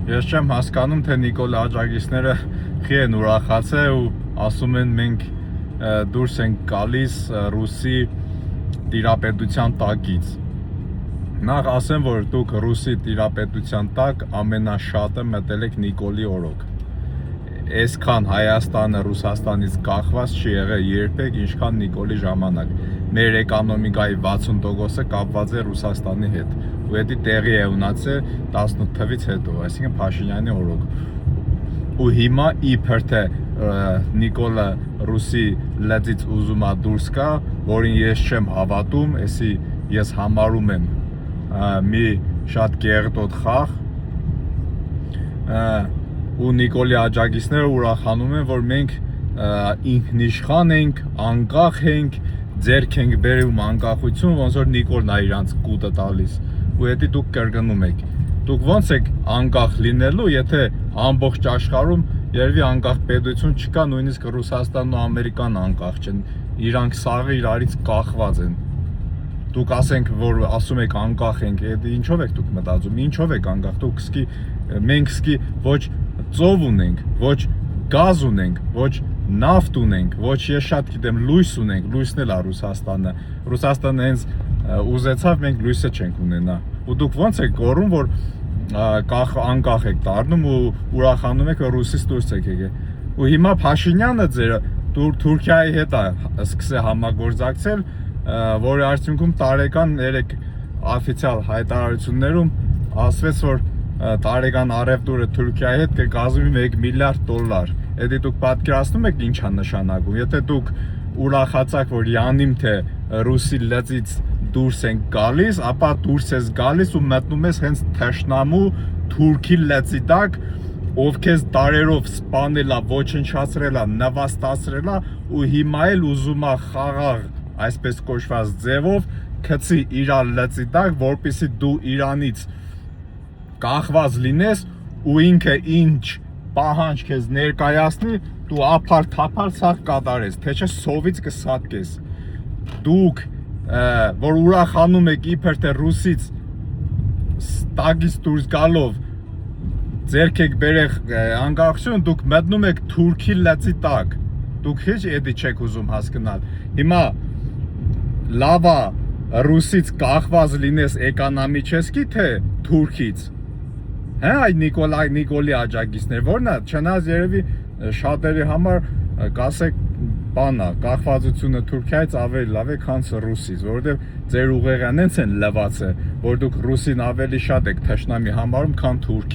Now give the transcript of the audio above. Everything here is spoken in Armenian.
Ես չեմ հասկանում, թե Նիկոլ աջակիցները խի են ուրախացել ու ասում են մենք դուրս ենք գալիս ռուսի տիրապետության տակից։ Նախ ասեմ, որ դուք ռուսի տիրապետության տակ ամենաշատը մտել եք Նիկոլի օրոք։ Այսքան Հայաստանը Ռուսաստանից կախված չի եղել երբեք, ինչքան Նիկոլի ժամանակ։ Մեր էկոնոմիկայի 60%-ը կապված է Ռուսաստանի հետ։ Ու դա տեղի է ունեցել 18 թվականից հետո, այսինքն Փաշինյանի օրոք։ Ու հիմա իբր թե Նիկոլը ռուսի լեզվից ուզում է դուրս գա, որին ես չեմ հավատում, էսի ես համարում եմ մի շատ կեղտոտ խաղ։ Ու Նիկոլի աջակիցները ուրախանում են, որ մենք ինքնիշխան ենք, անկախ ենք, ձեռք ենք բերում անկախություն, ոնց որ Նիկոլն է իրանց կուտը տալիս։ Ու դա դուք կրկնում եք։ Դուք ոնց եք անկախ լինելու, եթե ամբողջ աշխարհում երևի անկախ պետություն չկա, նույնիսկ Ռուսաստանն ու Ամերիկան անկախ չեն։ Իրանք սաղը իրարից կախված են։ Դուք ասենք, որ ասում եք անկախ ենք, ինչով եք դուք մտածում, ինչով եք անկախ, դուք մենք ոչ ծով ունենք, ոչ գազ ունենք, ոչ նավթ ունենք, ոչ ես շատ գիտեմ լույս ունենք, լույսն էլ է Ռուսաստանը։ Ռուսաստանը հենց ուզեցավ, մենք լույսը չենք ունենա։ Ու դուք ոնց եք գոռում, որ անկախ եք դառնում ու ուրախանում եք, որ Ռուսից դուրս եք եկել։ Ու հիմա Փաշինյանը ձեր Թուրքիայի հետ է սկսել համագործակցել, որի արդյունքում տարեկան 3 օֆիցիալ հայտարարություններում ասվեց, որ տարեկան առևտուրը Թուրքիայի հետ կկազմի $1 միլիարդ։ Դա դուք պատկերացնում եք ինչ է նշանակում։ Եթե դուք ուրախացաք, որ յանիմ թե ռուսի լեզվից դուրս ենք գալիս, ապա դուրս ես գալիս ու մտնում ես հենց թշնամու թուրքի լեզվի տակ, ով քեզ տարերով սպանել է, ոչնչացրել է, նվաստացրել է ու հիմա էլ ուզում է խաղաղ, այսպես կոչված ձևով գցի իր լեզվի տակ, որպեսզի դու Իրանից կախված լինես ու ինքը ինչ պահանջ քեզ ներկայացնի, դու ափար-թափար սաղ կատարես, թե չէ սովից կսատկես։ Դուք, որ ուրախանում եք իբր թե ռուսից տակից դուրս գալով ձեռք եք բերեք անկախություն, դուք մտնում եք թուրքի լեզվի տակ։ Դուք հեչ էդի չեք ուզում հասկանալ։ Հիմա լավ է ռուսից կախված լինես էկոնոմիչեսկի թե թուրքից։ Հա այդ Նիկոլի աջակիցներ, որն է, չնայած երևի շատերի համար կասեք բանա, կախվածությունը Թուրքիայից ավելի լավ է, քան ռուսից, որովհետև ձեր ուղեղը նենց են լվացել, որ դուք ռուսին ավելի շատ եք թշնամի համարում, քան թուրքի։